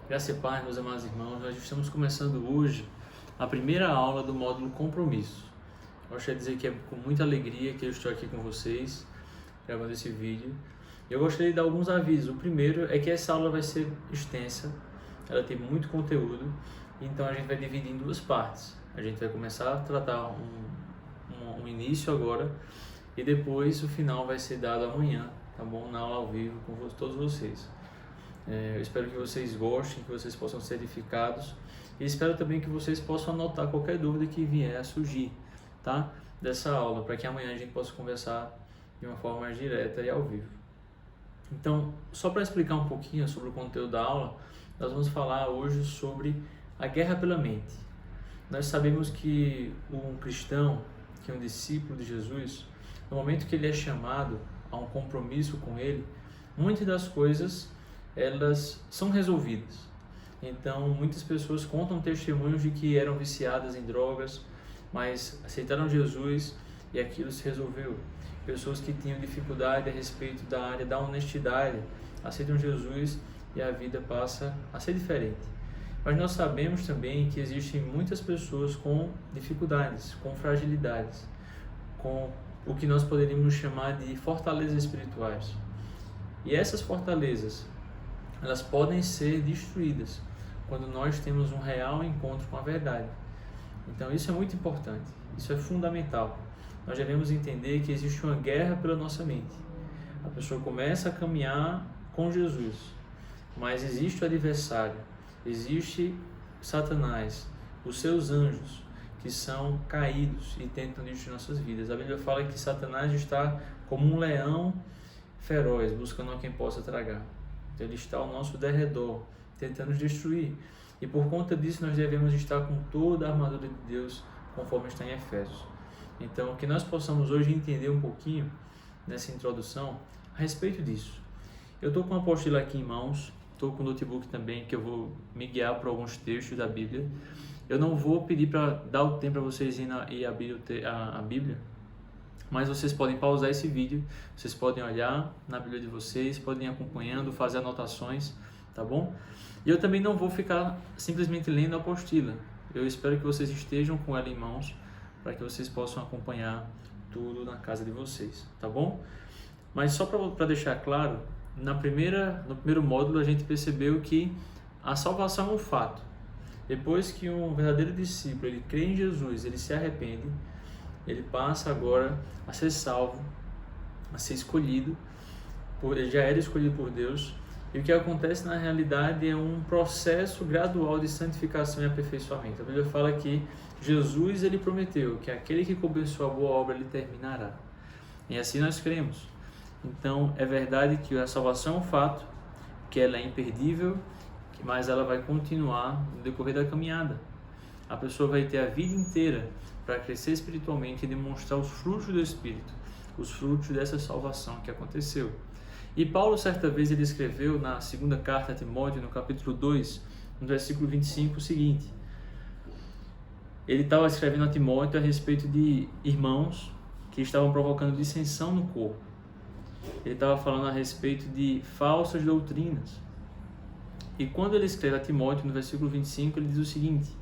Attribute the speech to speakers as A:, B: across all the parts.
A: Graça e paz, meus amados irmãos. Nós estamos começando hoje a primeira aula do módulo Compromisso. Gostaria de dizer que é com muita alegria que eu estou aqui com vocês, gravando esse vídeo. Eu gostaria de dar alguns avisos. O primeiro é que essa aula vai ser extensa, ela tem muito conteúdo, então a gente vai dividir em duas partes. A gente vai começar a tratar um início agora e depois o final vai ser dado amanhã, tá bom? Na aula ao vivo com todos vocês. Eu espero que vocês gostem, que vocês possam ser edificados e espero também que vocês possam anotar qualquer dúvida que vier a surgir, tá? Dessa aula, para que amanhã a gente possa conversar de uma forma mais direta e ao vivo. Então, só para explicar um pouquinho sobre o conteúdo da aula, nós vamos falar hoje sobre a guerra pela mente. Nós sabemos que um cristão, que é um discípulo de Jesus, no momento que ele é chamado a um compromisso com ele, muitas das coisas elas são resolvidas. Então, muitas pessoas contam testemunhos de que eram viciadas em drogas, mas aceitaram Jesus e aquilo se resolveu. Pessoas que tinham dificuldade a respeito da área da honestidade aceitam Jesus e a vida passa a ser diferente. Mas nós sabemos também que existem muitas pessoas com dificuldades, com fragilidades, com o que nós poderíamos chamar de fortalezas espirituais. E essas fortalezas, elas podem ser destruídas quando nós temos um real encontro com a verdade. Então isso é muito importante, isso é fundamental. Nós devemos entender que existe uma guerra pela nossa mente. A pessoa começa a caminhar com Jesus, mas existe o adversário, existe Satanás, os seus anjos, que são caídos e tentam destruir nossas vidas. A Bíblia fala que Satanás está como um leão feroz, buscando a quem possa tragar. Então, ele está ao nosso derredor, tentando nos destruir. E por conta disso, nós devemos estar com toda a armadura de Deus, conforme está em Efésios. Então, que nós possamos hoje entender um pouquinho, nessa introdução, a respeito disso. Eu estou com a apostila aqui em mãos, estou com o notebook também, que eu vou me guiar por alguns textos da Bíblia. Eu não vou pedir para dar o tempo para vocês ir abrir a Bíblia, mas vocês podem pausar esse vídeo, vocês podem olhar na Bíblia de vocês, podem ir acompanhando, fazer anotações, tá bom? E eu também não vou ficar simplesmente lendo a apostila. Eu espero que vocês estejam com ela em mãos, para que vocês possam acompanhar tudo na casa de vocês, tá bom? Mas só para deixar claro, no primeiro módulo a gente percebeu que a salvação é um fato. Depois que um verdadeiro discípulo ele crê em Jesus, ele se arrepende, ele passa agora a ser salvo, a ser escolhido, ele já era escolhido por Deus, e o que acontece na realidade é um processo gradual de santificação e aperfeiçoamento. A Bíblia fala que Jesus ele prometeu que aquele que começou a boa obra ele terminará, e assim nós cremos. Então é verdade que a salvação é um fato, que ela é imperdível, mas ela vai continuar no decorrer da caminhada. A pessoa vai ter a vida inteira para crescer espiritualmente e demonstrar os frutos do Espírito, os frutos dessa salvação que aconteceu. E Paulo, certa vez, ele escreveu na segunda carta a Timóteo, no capítulo 2, no versículo 25, o seguinte. Ele estava escrevendo a Timóteo a respeito de irmãos que estavam provocando dissensão no corpo. Ele estava falando a respeito de falsas doutrinas. E quando ele escreve a Timóteo, no versículo 25, ele diz o seguinte: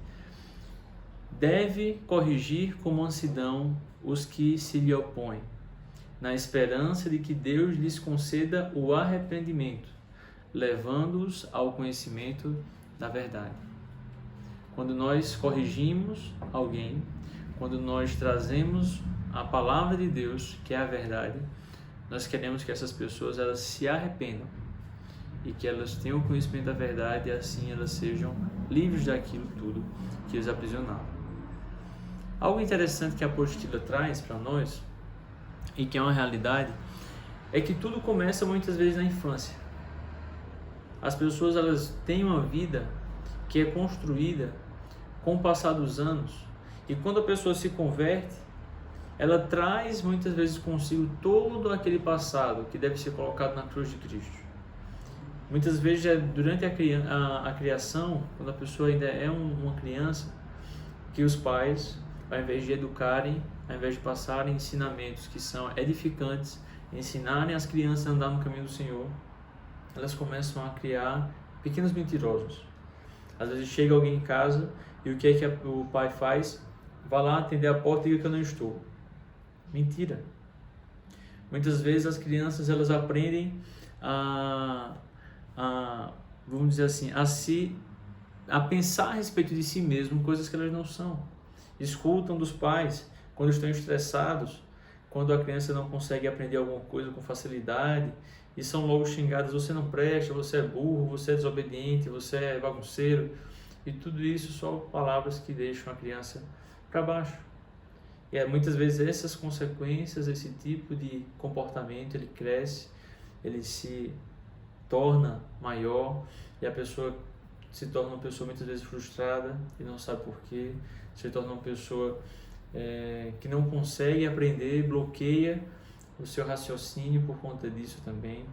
A: deve corrigir com mansidão os que se lhe opõem, na esperança de que Deus lhes conceda o arrependimento, levando-os ao conhecimento da verdade. Quando nós corrigimos alguém, quando nós trazemos a palavra de Deus, que é a verdade, nós queremos que essas pessoas elas se arrependam e que elas tenham o conhecimento da verdade e assim elas sejam livres daquilo tudo que os aprisionava. Algo interessante que a apostila traz para nós, e que é uma realidade, é que tudo começa muitas vezes na infância. As pessoas elas têm uma vida que é construída com o passar dos anos, e quando a pessoa se converte, ela traz muitas vezes consigo todo aquele passado que deve ser colocado na cruz de Cristo. Muitas vezes durante a criação, quando a pessoa ainda é uma criança, que os pais, ao invés de educarem, ao invés de passarem ensinamentos que são edificantes, ensinarem as crianças a andar no caminho do Senhor, elas começam a criar pequenos mentirosos, Às vezes chega alguém em casa e o que é que o pai faz? Vai lá atender a porta e diga que eu não estou. Mentira. Muitas vezes as crianças elas aprendem vamos dizer assim, a pensar a respeito de si mesmo, coisas que elas não são. Escutam dos pais quando estão estressados, quando a criança não consegue aprender alguma coisa com facilidade e são logo xingadas: você não presta, você é burro, você é desobediente, você é bagunceiro. E tudo isso são palavras que deixam a criança para baixo. E muitas vezes essas consequências, esse tipo de comportamento, ele cresce, ele se torna maior e a pessoa se torna uma pessoa muitas vezes frustrada e não sabe por quê, se torna uma pessoa que não consegue aprender, bloqueia o seu raciocínio por conta disso também.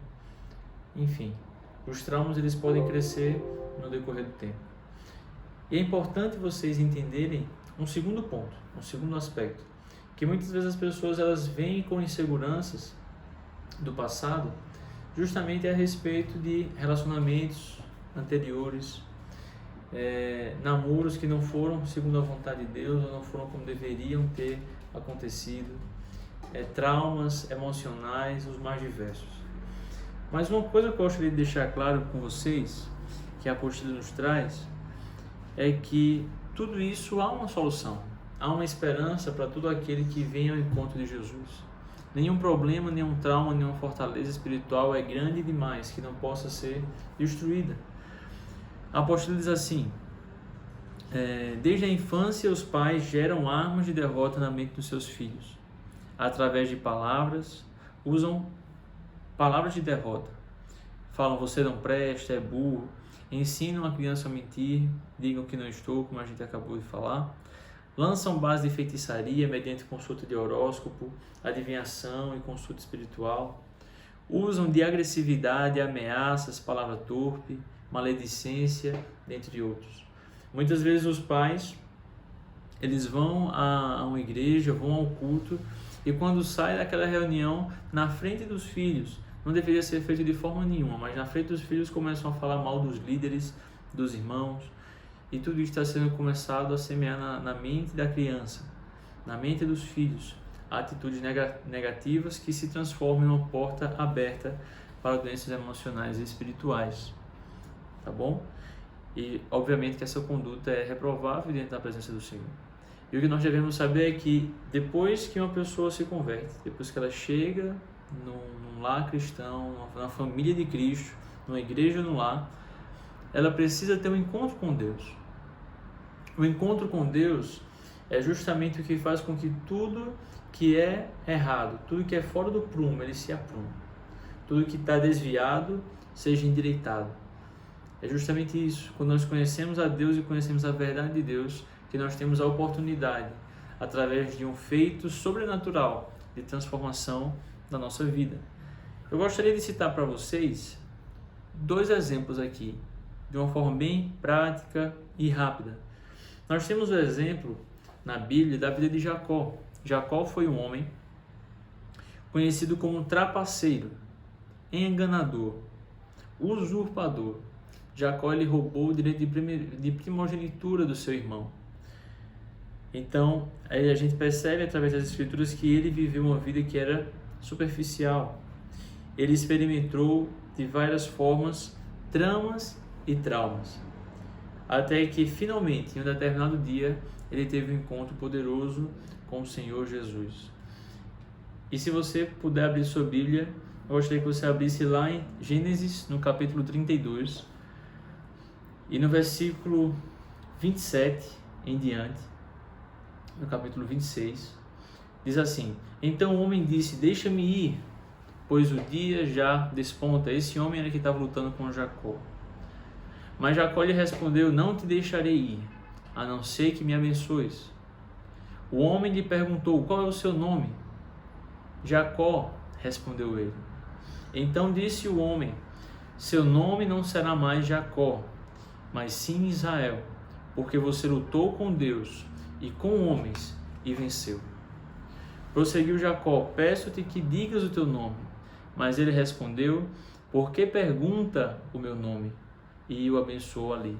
A: Enfim, os traumas eles podem crescer no decorrer do tempo. E é importante vocês entenderem um segundo ponto, um segundo aspecto, que muitas vezes as pessoas elas vêm com inseguranças do passado, justamente a respeito de relacionamentos anteriores, namoros que não foram segundo a vontade de Deus ou não foram como deveriam ter acontecido, traumas emocionais, os mais diversos. Mas uma coisa que eu gostaria de deixar claro com vocês, que a apostila nos traz, é que tudo isso há uma solução, há uma esperança para todo aquele que vem ao encontro de Jesus. Nenhum problema, nenhum trauma, nenhuma fortaleza espiritual é grande demais que não possa ser destruída. A apostila diz assim: desde a infância os pais geram armas de derrota na mente dos seus filhos. Através de palavras, usam palavras de derrota. Falam: você não presta, é burro. Ensinam a criança a mentir, digam que não estou, como a gente acabou de falar. Lançam base de feitiçaria mediante consulta de horóscopo, adivinhação e consulta espiritual. Usam de agressividade, ameaças, palavra torpe, maledicência, dentre outros. Muitas vezes os pais, eles vão a uma igreja, vão ao culto, e quando sai daquela reunião, na frente dos filhos, não deveria ser feito de forma nenhuma, mas na frente dos filhos começam a falar mal dos líderes, dos irmãos, e tudo isso está sendo começado a semear na mente da criança, na mente dos filhos, atitudes negativas que se transformam em uma porta aberta para doenças emocionais e espirituais, tá bom? E obviamente que essa conduta é reprovável diante da presença do Senhor. E o que nós devemos saber é que depois que uma pessoa se converte, depois que ela chega num lar cristão, na família de Cristo, numa igreja no lar, ela precisa ter um encontro com Deus. O encontro com Deus é justamente o que faz com que tudo que é errado, tudo que é fora do prumo, ele se aprume. Tudo que está desviado seja endireitado. É justamente isso. Quando nós conhecemos a Deus e conhecemos a verdade de Deus, que nós temos a oportunidade, através de um feito sobrenatural de transformação da nossa vida. Eu gostaria de citar para vocês 2 exemplos aqui, de uma forma bem prática e rápida. Nós temos o exemplo na Bíblia da vida de Jacó. Jacó foi um homem conhecido como um trapaceiro, enganador, usurpador. Jacó ele roubou o direito de primogenitura do seu irmão. Então, aí a gente percebe através das escrituras que ele viveu uma vida que era superficial. Ele experimentou de várias formas tramas e traumas, até que finalmente, em um determinado dia, ele teve um encontro poderoso com o Senhor Jesus. E se você puder abrir sua Bíblia, eu gostaria que você abrisse lá em Gênesis, no capítulo 32, e no versículo 27 em diante, no capítulo 26, diz assim: então o homem disse: deixa-me ir, pois o dia já desponta. Esse homem era que estava lutando com Jacó. Mas Jacó lhe respondeu: não te deixarei ir, a não ser que me abençoes. O homem lhe perguntou: qual é o seu nome? Jacó, respondeu ele. Então disse o homem: seu nome não será mais Jacó, mas sim Israel, porque você lutou com Deus e com homens e venceu. Prosseguiu Jacó: peço-te que digas o teu nome. Mas ele respondeu: por que pergunta o meu nome? E o abençoou ali.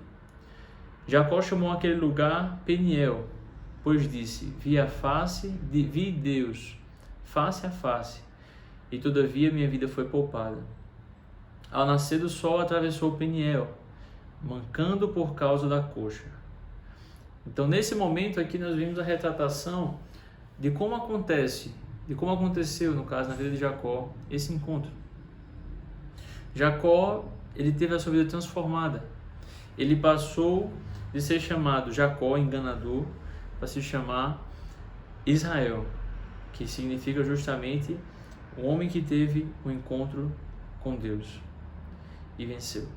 A: Jacó chamou aquele lugar Peniel, pois disse: vi Deus face a face, e todavia minha vida foi poupada. Ao nascer do sol atravessou Peniel, mancando por causa da coxa. Então, nesse momento aqui, nós vimos a retratação de como aconteceu, no caso, na vida de Jacó, esse encontro. Jacó, ele teve a sua vida transformada. Ele passou de ser chamado Jacó, enganador, para se chamar Israel, que significa justamente o homem que teve um encontro com Deus e venceu.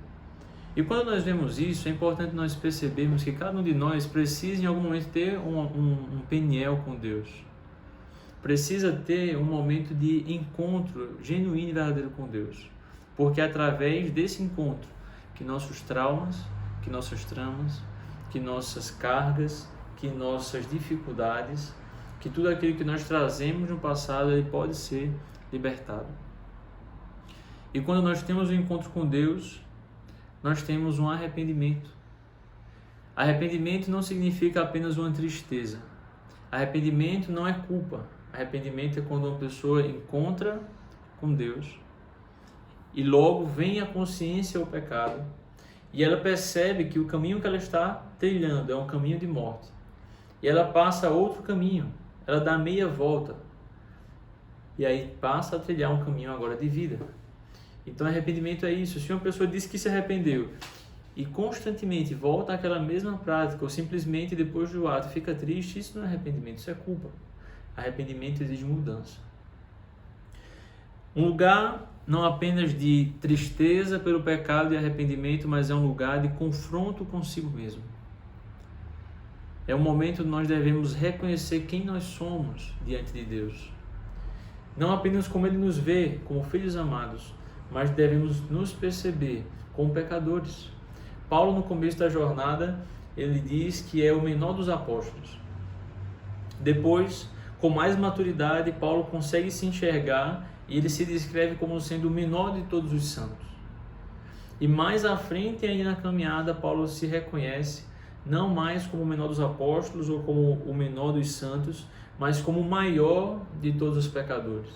A: E quando nós vemos isso, é importante nós percebermos que cada um de nós precisa em algum momento ter um Peniel com Deus. Precisa ter um momento de encontro genuíno e verdadeiro com Deus. Porque é através desse encontro que nossos traumas, que nossas tramas, que nossas cargas, que nossas dificuldades, que tudo aquilo que nós trazemos no passado, ele pode ser libertado. E quando nós temos um encontro com Deus, nós temos um arrependimento. Arrependimento não significa apenas uma tristeza. Arrependimento não é culpa. Arrependimento é quando uma pessoa encontra com Deus e logo vem a consciência ao pecado e ela percebe que o caminho que ela está trilhando é um caminho de morte. E ela passa outro caminho, ela dá meia volta e aí passa a trilhar um caminho agora de vida. Então arrependimento é isso. Se uma pessoa diz que se arrependeu e constantemente volta àquela mesma prática ou simplesmente depois do ato fica triste, isso não é arrependimento, isso é culpa. Arrependimento exige mudança. Um lugar não apenas de tristeza pelo pecado e arrependimento, mas é um lugar de confronto consigo mesmo. É um momento onde nós devemos reconhecer quem nós somos diante de Deus. Não apenas como Ele nos vê, como filhos amados, mas devemos nos perceber como pecadores. Paulo, no começo da jornada, ele diz que é o menor dos apóstolos. Depois, com mais maturidade, Paulo consegue se enxergar e ele se descreve como sendo o menor de todos os santos. E mais à frente ainda na caminhada, Paulo se reconhece não mais como o menor dos apóstolos ou como o menor dos santos, mas como o maior de todos os pecadores.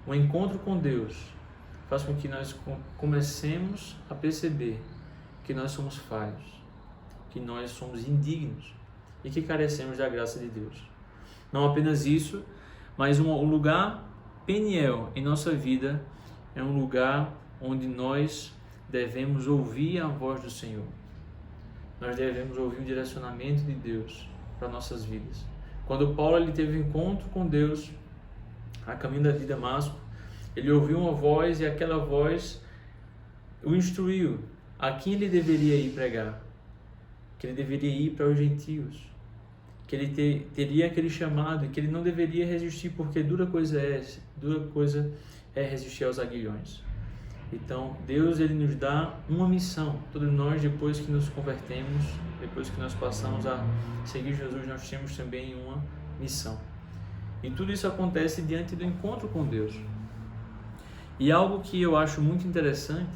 A: O encontro com Deus faz com que nós comecemos a perceber que nós somos falhos, que nós somos indignos e que carecemos da graça de Deus. Não apenas isso, mas um lugar Peniel em nossa vida é um lugar onde nós devemos ouvir a voz do Senhor. Nós devemos ouvir o direcionamento de Deus para nossas vidas. Quando Paulo ele teve um encontro com Deus a caminho de Damasco, ele ouviu uma voz e aquela voz o instruiu a quem ele deveria ir pregar, que ele deveria ir para os gentios, que ele teria aquele chamado e que ele não deveria resistir, porque dura coisa é resistir aos aguilhões. Então Deus ele nos dá uma missão. Todos nós, depois que nos convertemos, depois que nós passamos a seguir Jesus, nós temos também uma missão. E tudo isso acontece diante do encontro com Deus. E algo que eu acho muito interessante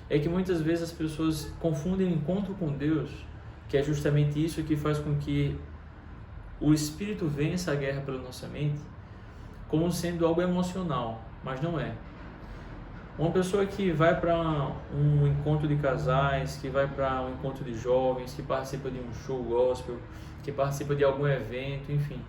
A: é que muitas vezes as pessoas confundem o encontro com Deus, que é justamente isso que faz com que o Espírito vença a guerra pela nossa mente, como sendo algo emocional, mas não é. Uma pessoa que vai para um encontro de casais, que vai para um encontro de jovens, que participa de um show gospel, que participa de algum evento, enfim,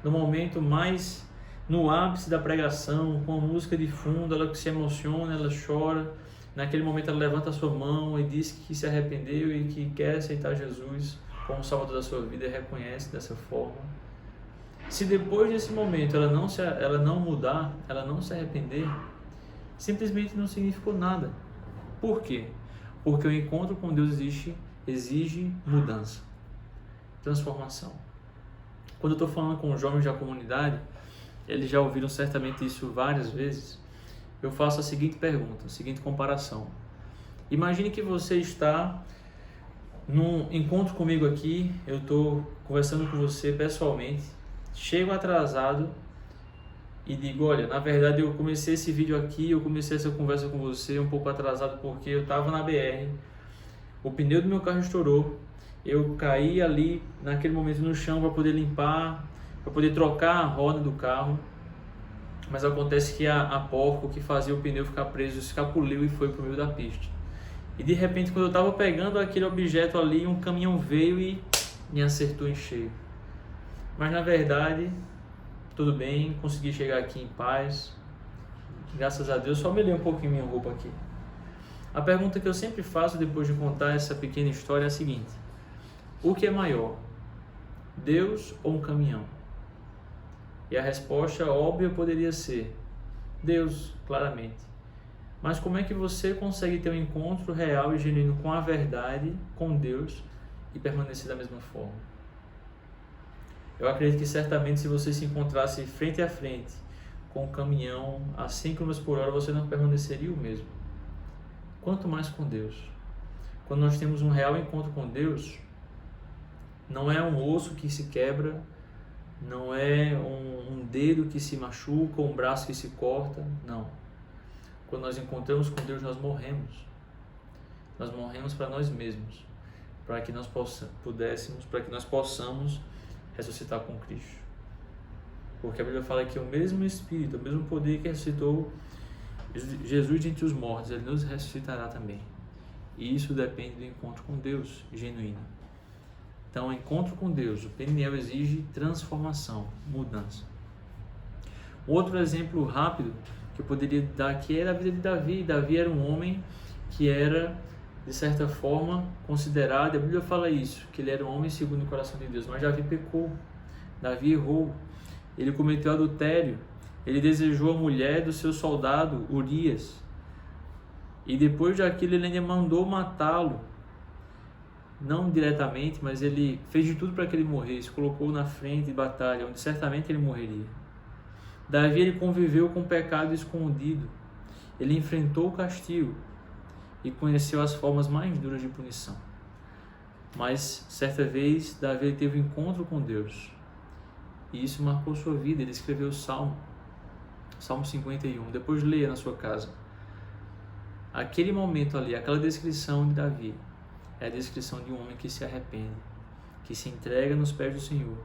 A: no momento mais no ápice da pregação, com a música de fundo, ela se emociona, ela chora, naquele momento ela levanta a sua mão e diz que se arrependeu e que quer aceitar Jesus como Salvador da sua vida e reconhece dessa forma. Se depois desse momento ela não mudar, ela não se arrepender, simplesmente não significou nada. Por quê? Porque o encontro com Deus exige mudança, transformação. Quando eu estou falando com os jovens da comunidade, eles já ouviram certamente isso várias vezes, eu faço a seguinte pergunta, a seguinte comparação. Imagine que você está num encontro comigo aqui, eu estou conversando com você pessoalmente, chego atrasado e digo, olha, na verdade eu comecei esse vídeo aqui, eu comecei essa conversa com você um pouco atrasado porque eu estava na BR, o pneu do meu carro estourou eu caí ali naquele momento no chão para poder limpar, para poder trocar a roda do carro, mas acontece que a porca que fazia o pneu ficar preso escapuliu e foi para o meio da pista. E de repente, quando eu estava pegando aquele objeto ali, um caminhão veio e me acertou em cheio. Mas na verdade, tudo bem, consegui chegar aqui em paz. Graças a Deus, só melhorei um pouquinho minha roupa aqui. A pergunta que eu sempre faço depois de contar essa pequena história é a seguinte: o que é maior, Deus ou um caminhão? E a resposta óbvia poderia ser Deus, claramente. Mas como é que você consegue ter um encontro real e genuíno com a verdade, com Deus, e permanecer da mesma forma? Eu acredito que certamente se você se encontrasse frente a frente com um caminhão a 100 km por hora, você não permaneceria o mesmo. Quanto mais com Deus. Quando nós temos um real encontro com Deus, não é um osso que se quebra, não é um dedo que se machuca, ou um braço que se corta, não. Quando nós encontramos com Deus, nós morremos. Nós morremos para nós mesmos, para que nós possamos ressuscitar com Cristo. Porque a Bíblia fala que o mesmo Espírito, o mesmo poder que ressuscitou Jesus de entre os mortos, Ele nos ressuscitará também. E isso depende do encontro com Deus genuíno. Então, o encontro com Deus, o Peniel exige transformação, mudança. Outro exemplo rápido que eu poderia dar aqui é da vida de Davi. Davi era um homem que era, de certa forma, considerado, a Bíblia fala isso, que ele era um homem segundo o coração de Deus, mas Davi pecou, Davi errou, ele cometeu adultério, ele desejou a mulher do seu soldado Urias, e depois daquilo ele ainda mandou matá-lo, não diretamente, mas ele fez de tudo para que ele morresse, colocou na frente de batalha, onde certamente ele morreria. Davi ele conviveu com o pecado escondido, ele enfrentou o castigo e conheceu as formas mais duras de punição. Mas certa vez Davi teve um encontro com Deus e isso marcou sua vida. Ele escreveu o Salmo 51, depois leia na sua casa. Aquele momento ali, aquela descrição de Davi é a descrição de um homem que se arrepende, que se entrega nos pés do Senhor,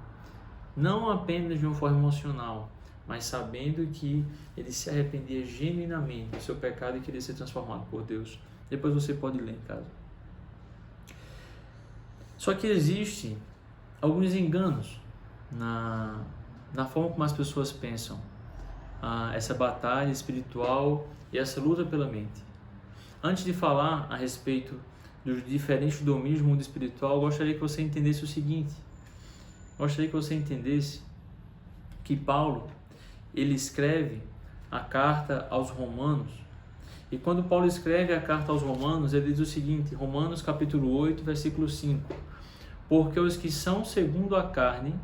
A: não apenas de uma forma emocional, mas sabendo que ele se arrependia genuinamente do seu pecado e queria ser transformado por Deus. Depois você pode ler em casa. Só que existem alguns enganos na forma como as pessoas pensam essa batalha espiritual e essa luta pela mente. Antes de falar a respeito dos diferentes domínios do mundo espiritual, eu gostaria que você entendesse o seguinte. Gostaria que você entendesse que Paulo, ele escreve a carta aos Romanos, e quando Paulo escreve a carta aos Romanos, ele diz o seguinte, Romanos capítulo 8, versículo 5, porque os que são segundo a carne,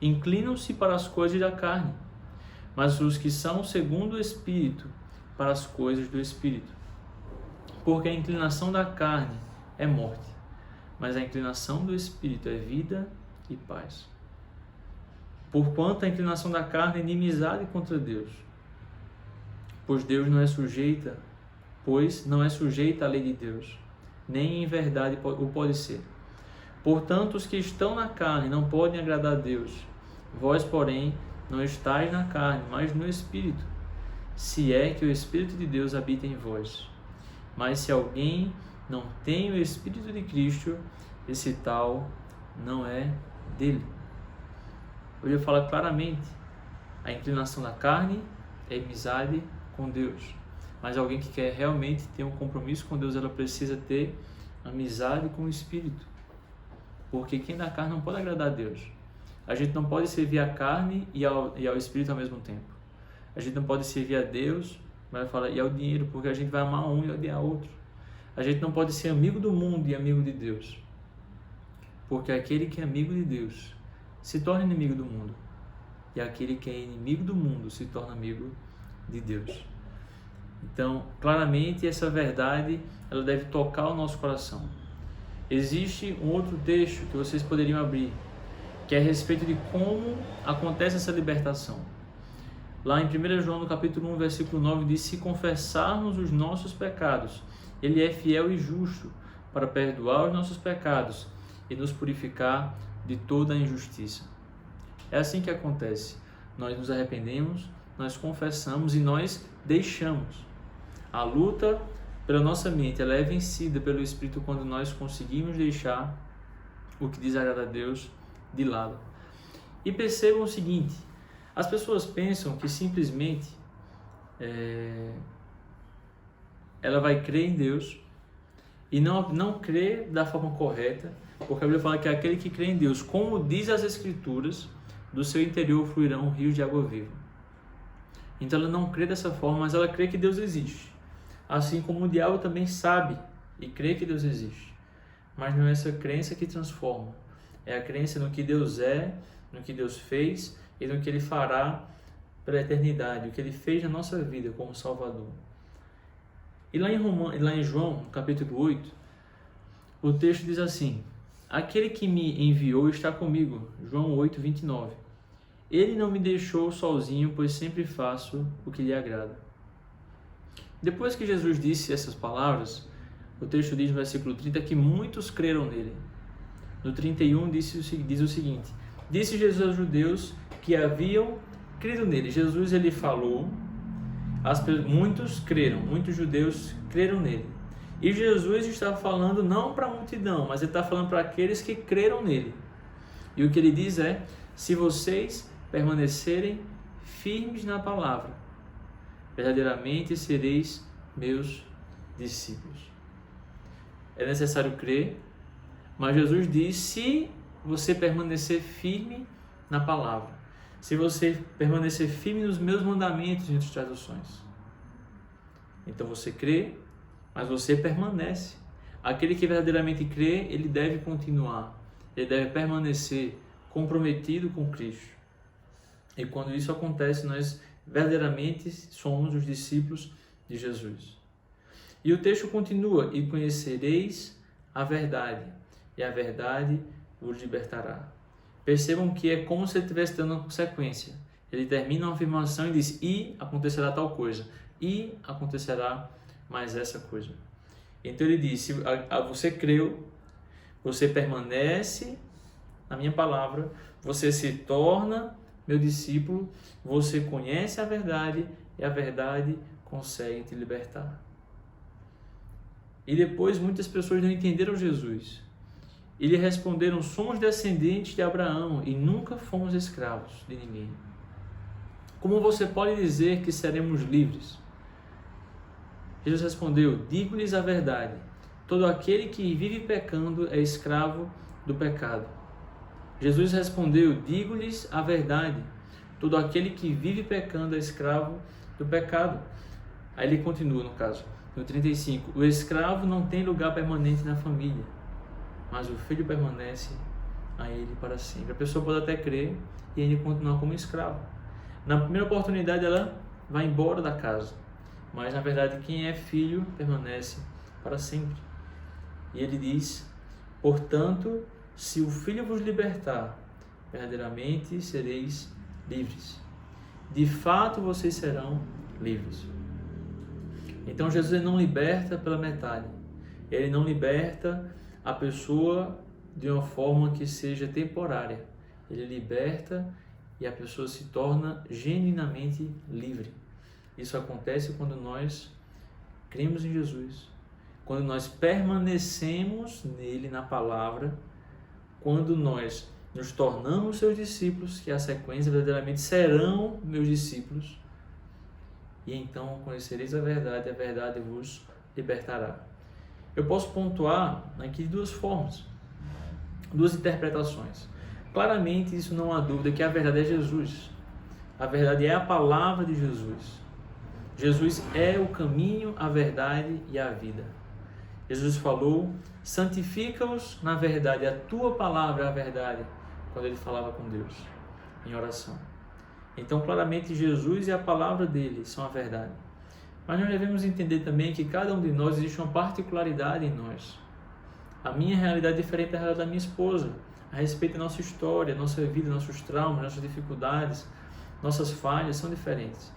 A: inclinam-se para as coisas da carne, mas os que são segundo o Espírito, para as coisas do Espírito. Porque a inclinação da carne é morte, mas a inclinação do Espírito é vida e paz. Porquanto a inclinação da carne é inimizade contra Deus, pois não é sujeita à lei de Deus, nem em verdade o pode ser. Portanto, os que estão na carne não podem agradar a Deus. Vós, porém, não estáis na carne, mas no Espírito, se é que o Espírito de Deus habita em vós. Mas se alguém não tem o Espírito de Cristo, esse tal não é dele. Eu ia falar claramente, a inclinação da carne é amizade com Deus. Mas alguém que quer realmente ter um compromisso com Deus, ela precisa ter amizade com o Espírito. Porque quem da carne não pode agradar a Deus. A gente não pode servir a carne e ao Espírito ao mesmo tempo. A gente não pode servir a Deus, mas falar, e ao dinheiro, porque a gente vai amar um e odiar outro. A gente não pode ser amigo do mundo e amigo de Deus. Porque aquele que é amigo de Deus se torna inimigo do mundo. E aquele que é inimigo do mundo se torna amigo de Deus. Então, claramente, essa verdade ela deve tocar o nosso coração. Existe um outro texto que vocês poderiam abrir, que é a respeito de como acontece essa libertação. Lá em 1 João, no capítulo 1, versículo 9, diz, se confessarmos os nossos pecados, Ele é fiel e justo para perdoar os nossos pecados e nos purificar de toda a injustiça. É assim que acontece. Nós nos arrependemos, nós confessamos e nós deixamos. A luta pela nossa mente, ela é vencida pelo Espírito quando nós conseguimos deixar o que desagrada a Deus de lado. E percebam o seguinte, as pessoas pensam que simplesmente ela vai crer em Deus e não crer da forma correta, porque a Bíblia fala que aquele que crê em Deus, como diz as Escrituras, do seu interior fluirão rios de água viva. Então ela não crê dessa forma, mas ela crê que Deus existe. Assim como o diabo também sabe e crê que Deus existe. Mas não é essa crença que transforma. É a crença no que Deus é, no que Deus fez e no que Ele fará pela eternidade, o que Ele fez na nossa vida como Salvador. E lá em João, no capítulo 8, o texto diz assim: aquele que me enviou está comigo. João 8, 29. Ele não me deixou sozinho, pois sempre faço o que lhe agrada. Depois que Jesus disse essas palavras, o texto diz no versículo 30 que muitos creram nele. No 31 diz o seguinte: disse Jesus aos judeus que haviam crido nele. Jesus ele falou, muitos creram, muitos judeus creram nele. E Jesus está falando não para a multidão, mas ele está falando para aqueles que creram nele. E o que ele diz é: se vocês permanecerem firmes na palavra, verdadeiramente sereis meus discípulos. É necessário crer, mas Jesus diz: se você permanecer firme na palavra, se você permanecer firme nos meus mandamentos, em outras traduções. Então você crê, mas você permanece. Aquele que verdadeiramente crê, ele deve continuar, ele deve permanecer comprometido com Cristo. E quando isso acontece, nós verdadeiramente somos os discípulos de Jesus. E o texto continua: e conhecereis a verdade, e a verdade vos libertará. Percebam que é como se ele estivesse dando uma sequência. Ele termina uma afirmação e diz: e acontecerá tal coisa, e acontecerá mais essa coisa. Então ele disse: você creu, você permanece na minha palavra, você se torna meu discípulo, você conhece a verdade e a verdade consegue te libertar. E depois muitas pessoas não entenderam Jesus. E lhe responderam: somos descendentes de Abraão e nunca fomos escravos de ninguém. Como você pode dizer que seremos livres? Jesus respondeu: digo-lhes a verdade, todo aquele que vive pecando é escravo do pecado. Jesus respondeu: digo-lhes a verdade, todo aquele que vive pecando é escravo do pecado. Aí ele continua no caso, no 35, o escravo não tem lugar permanente na família, mas o filho permanece a ele para sempre. A pessoa pode até crer e ainda continuar como escravo. Na primeira oportunidade ela vai embora da casa, mas na verdade quem é filho permanece para sempre. E ele diz: portanto, se o Filho vos libertar, verdadeiramente sereis livres. De fato, vocês serão livres. Então, Jesus não liberta pela metade. Ele não liberta a pessoa de uma forma que seja temporária. Ele liberta e a pessoa se torna genuinamente livre. Isso acontece quando nós cremos em Jesus, quando nós permanecemos nele, na palavra, quando nós nos tornamos seus discípulos, que a sequência verdadeiramente serão meus discípulos, e então conhecereis a verdade vos libertará. Eu posso pontuar aqui de duas formas, duas interpretações. Claramente, isso não há dúvida que a verdade é Jesus. A verdade é a palavra de Jesus. Jesus é o caminho, a verdade e a vida. Jesus falou: santifica-os na verdade, a tua palavra é a verdade, quando ele falava com Deus em oração. Então, claramente, Jesus e a palavra dele são a verdade. Mas nós devemos entender também que cada um de nós existe uma particularidade em nós. A minha realidade é diferente da realidade da minha esposa, a respeito da nossa história, nossa vida, nossos traumas, nossas dificuldades, nossas falhas são diferentes.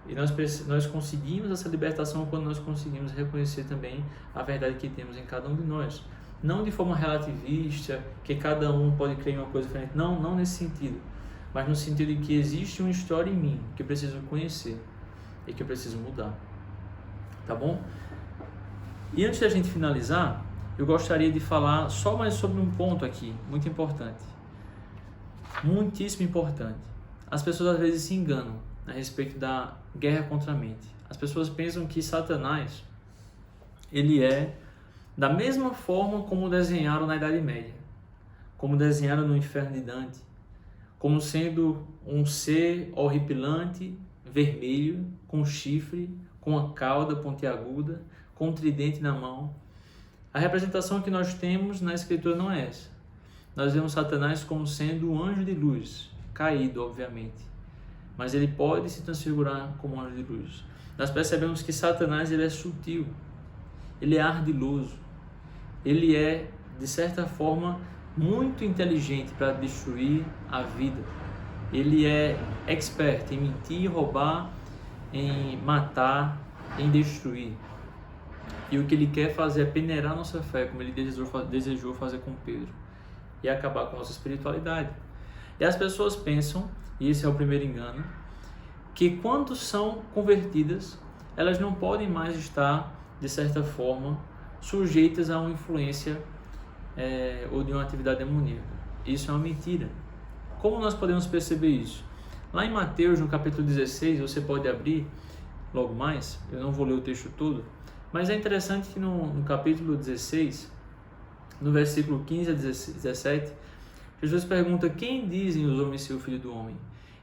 A: E nós conseguimos essa libertação quando nós conseguimos reconhecer também a verdade que temos em cada um de nós. Não de forma relativista, que cada um pode crer em uma coisa diferente. Não, não nesse sentido. Mas no sentido de que existe uma história em mim que eu preciso conhecer e que eu preciso mudar. Tá bom? E antes da gente finalizar, eu gostaria de falar só mais sobre um ponto aqui, muito importante. Muitíssimo importante. As pessoas às vezes se enganam a respeito da guerra contra a mente. As pessoas pensam que Satanás, ele é da mesma forma como desenharam na Idade Média, como desenharam no Inferno de Dante, como sendo um ser horripilante, vermelho, com chifre, com a cauda pontiaguda, com um tridente na mão. A representação que nós temos na Escritura não é essa. Nós vemos Satanás como sendo um anjo de luz, caído, obviamente, mas ele pode se transfigurar como um anjo de luz. Nós percebemos que Satanás ele é sutil, ele é ardiloso, ele é, de certa forma, muito inteligente para destruir a vida. Ele é expert em mentir, roubar, em matar, em destruir. E o que ele quer fazer é peneirar nossa fé, como ele desejou fazer com Pedro, e acabar com a nossa espiritualidade. E as pessoas pensam, e esse é o primeiro engano, que quando são convertidas, elas não podem mais estar, de certa forma, sujeitas a uma influência ou de uma atividade demoníaca. Isso é uma mentira. Como nós podemos perceber isso? Lá em Mateus, no capítulo 16, você pode abrir logo mais, eu não vou ler o texto todo, mas é interessante que no capítulo 16, no versículo 15 a 17, Jesus pergunta: quem dizem os homens ser o Filho do Homem?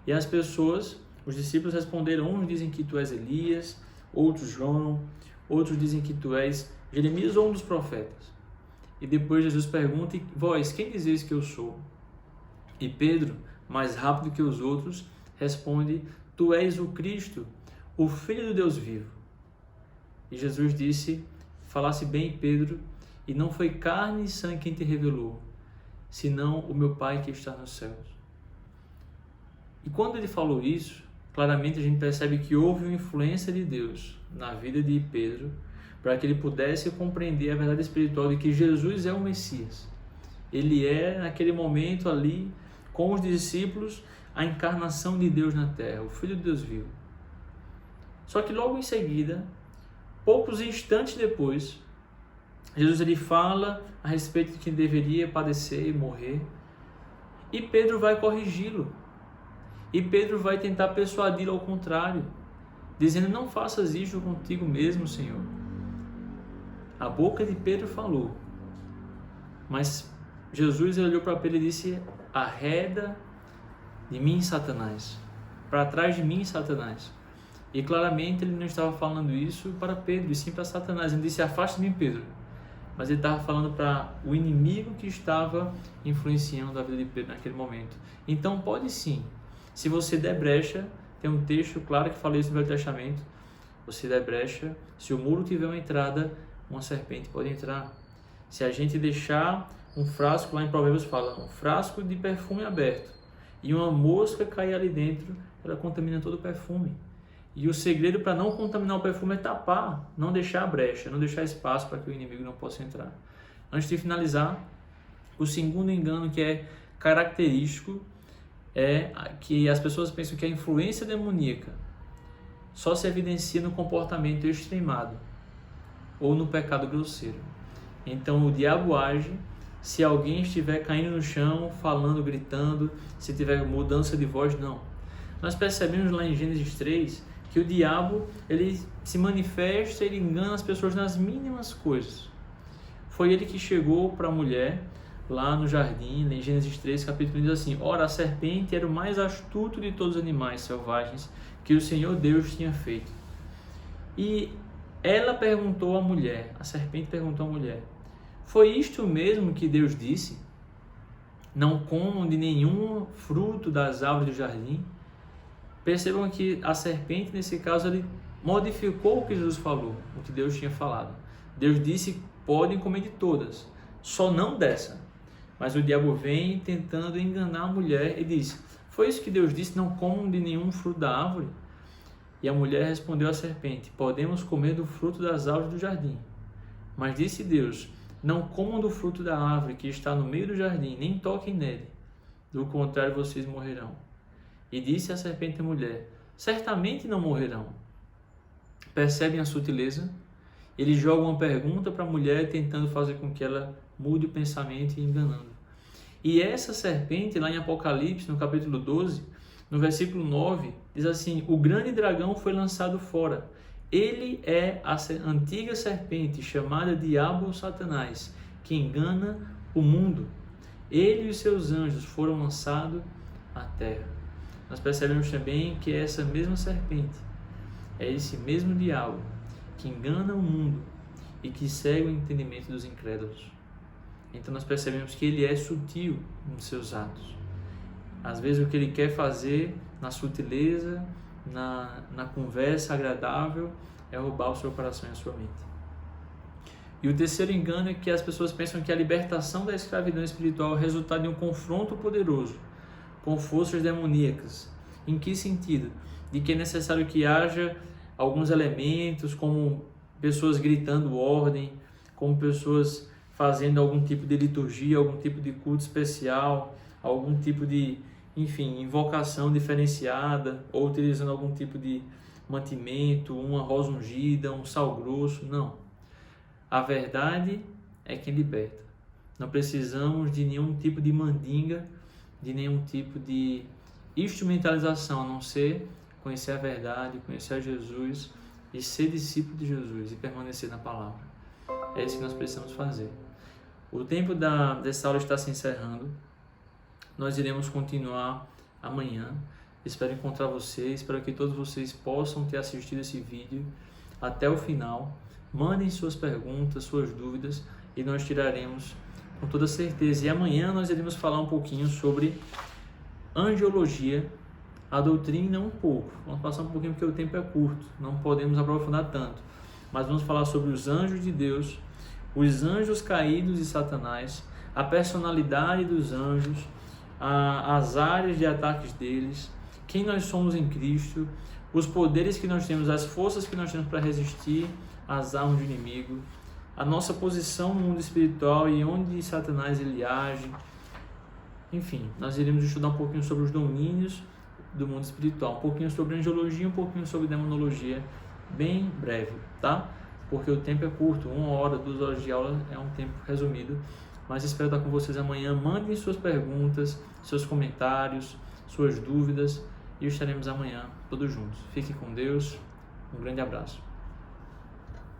A: E as pessoas, os discípulos responderam: uns dizem que tu és Elias, outros João, outros dizem que tu és Jeremias ou um dos profetas. E depois Jesus pergunta: e vós, quem dizeis que eu sou? E Pedro, mais rápido que os outros, responde: tu és o Cristo, o Filho do Deus vivo. E Jesus disse: falasse bem, Pedro, e não foi carne e sangue quem te revelou, senão o meu Pai que está nos céus. E quando ele falou isso, claramente a gente percebe que houve uma influência de Deus na vida de Pedro, para que ele pudesse compreender a verdade espiritual de que Jesus é o Messias. Ele é, naquele momento ali, com os discípulos, a encarnação de Deus na terra, o Filho de Deus vivo. Só que logo em seguida, poucos instantes depois, Jesus ele fala a respeito de que deveria padecer e morrer, e Pedro vai corrigi-lo. E Pedro vai tentar persuadi-lo ao contrário, dizendo: não faças isso contigo mesmo, Senhor. A boca de Pedro falou, mas Jesus olhou para Pedro e disse: arreda de mim, Satanás, para trás de mim, Satanás. E claramente ele não estava falando isso para Pedro, e sim para Satanás. Ele disse: afaste de mim, Pedro. Mas ele estava falando para o inimigo que estava influenciando a vida de Pedro naquele momento. Então pode sim, se você der brecha, tem um texto claro que fala isso no Velho Testamento, você der brecha, se o muro tiver uma entrada, uma serpente pode entrar. Se a gente deixar um frasco, lá em Provérbios fala, um frasco de perfume aberto, e uma mosca cair ali dentro, ela contamina todo o perfume. E o segredo para não contaminar o perfume é tapar, não deixar a brecha, não deixar espaço para que o inimigo não possa entrar. Antes de finalizar, o segundo engano que é característico é que as pessoas pensam que a influência demoníaca só se evidencia no comportamento extremado ou no pecado grosseiro. Então o diabo age se alguém estiver caindo no chão, falando, gritando, se tiver mudança de voz, não. Nós percebemos lá em Gênesis 3 que o diabo ele se manifesta, ele engana as pessoas nas mínimas coisas. Foi ele que chegou para a mulher lá no jardim, em Gênesis 3, capítulo 1, diz assim: ora, a serpente era o mais astuto de todos os animais selvagens que o Senhor Deus tinha feito. E ela perguntou à mulher, a serpente perguntou à mulher: foi isto mesmo que Deus disse? Não comam de nenhum fruto das árvores do jardim? Percebam que a serpente, nesse caso, ele modificou o que Jesus falou, o que Deus tinha falado. Deus disse: podem comer de todas, só não dessa. Mas o diabo vem tentando enganar a mulher e diz: foi isso que Deus disse, não comam de nenhum fruto da árvore? E a mulher respondeu à serpente: podemos comer do fruto das árvores do jardim. Mas disse Deus: não comam do fruto da árvore que está no meio do jardim, nem toquem nele, do contrário vocês morrerão. E disse a serpente à mulher: certamente não morrerão. Percebem a sutileza? Ele joga uma pergunta para a mulher, tentando fazer com que ela mude o pensamento e enganando. E essa serpente, lá em Apocalipse, no capítulo 12, no versículo 9, diz assim: o grande dragão foi lançado fora. Ele é a antiga serpente, chamada Diabo ou Satanás, que engana o mundo. Ele e os seus anjos foram lançados à terra. Nós percebemos também que essa mesma serpente é esse mesmo diabo que engana o mundo e que segue o entendimento dos incrédulos. Então nós percebemos que ele é sutil nos seus atos. Às vezes o que ele quer fazer na sutileza, na conversa agradável, é roubar o seu coração e a sua mente. E o terceiro engano é que as pessoas pensam que a libertação da escravidão espiritual é resultado de um confronto poderoso com forças demoníacas. Em que sentido? De que é necessário que haja alguns elementos, como pessoas gritando ordem, como pessoas fazendo algum tipo de liturgia, algum tipo de culto especial, algum tipo de, invocação diferenciada, ou utilizando algum tipo de mantimento, uma rosa ungida, um sal grosso. Não. A verdade é quem liberta. Não precisamos de nenhum tipo de mandinga, de nenhum tipo de instrumentalização, a não ser conhecer a verdade, conhecer a Jesus e ser discípulo de Jesus e permanecer na palavra. É isso que nós precisamos fazer. O tempo dessa aula está se encerrando. Nós iremos continuar amanhã. Espero encontrar vocês, espero que todos vocês possam ter assistido esse vídeo até o final. Mandem suas perguntas, suas dúvidas e nós tiraremos com toda certeza. E amanhã nós iremos falar um pouquinho sobre angiologia, a doutrina um pouco. Vamos passar um pouquinho porque o tempo é curto, não podemos aprofundar tanto. Mas vamos falar sobre os anjos de Deus, os anjos caídos de Satanás, a personalidade dos anjos, as áreas de ataques deles, quem nós somos em Cristo, os poderes que nós temos, as forças que nós temos para resistir às armas do inimigo, a nossa posição no mundo espiritual e onde Satanás ele age. Enfim, nós iremos estudar um pouquinho sobre os domínios do mundo espiritual, um pouquinho sobre angiologia, um pouquinho sobre demonologia, bem breve, tá? Porque o tempo é curto, 1 hora, 2 horas de aula é um tempo resumido, mas espero estar com vocês amanhã. Mandem suas perguntas, seus comentários, suas dúvidas e estaremos amanhã todos juntos. Fique com Deus, um grande abraço.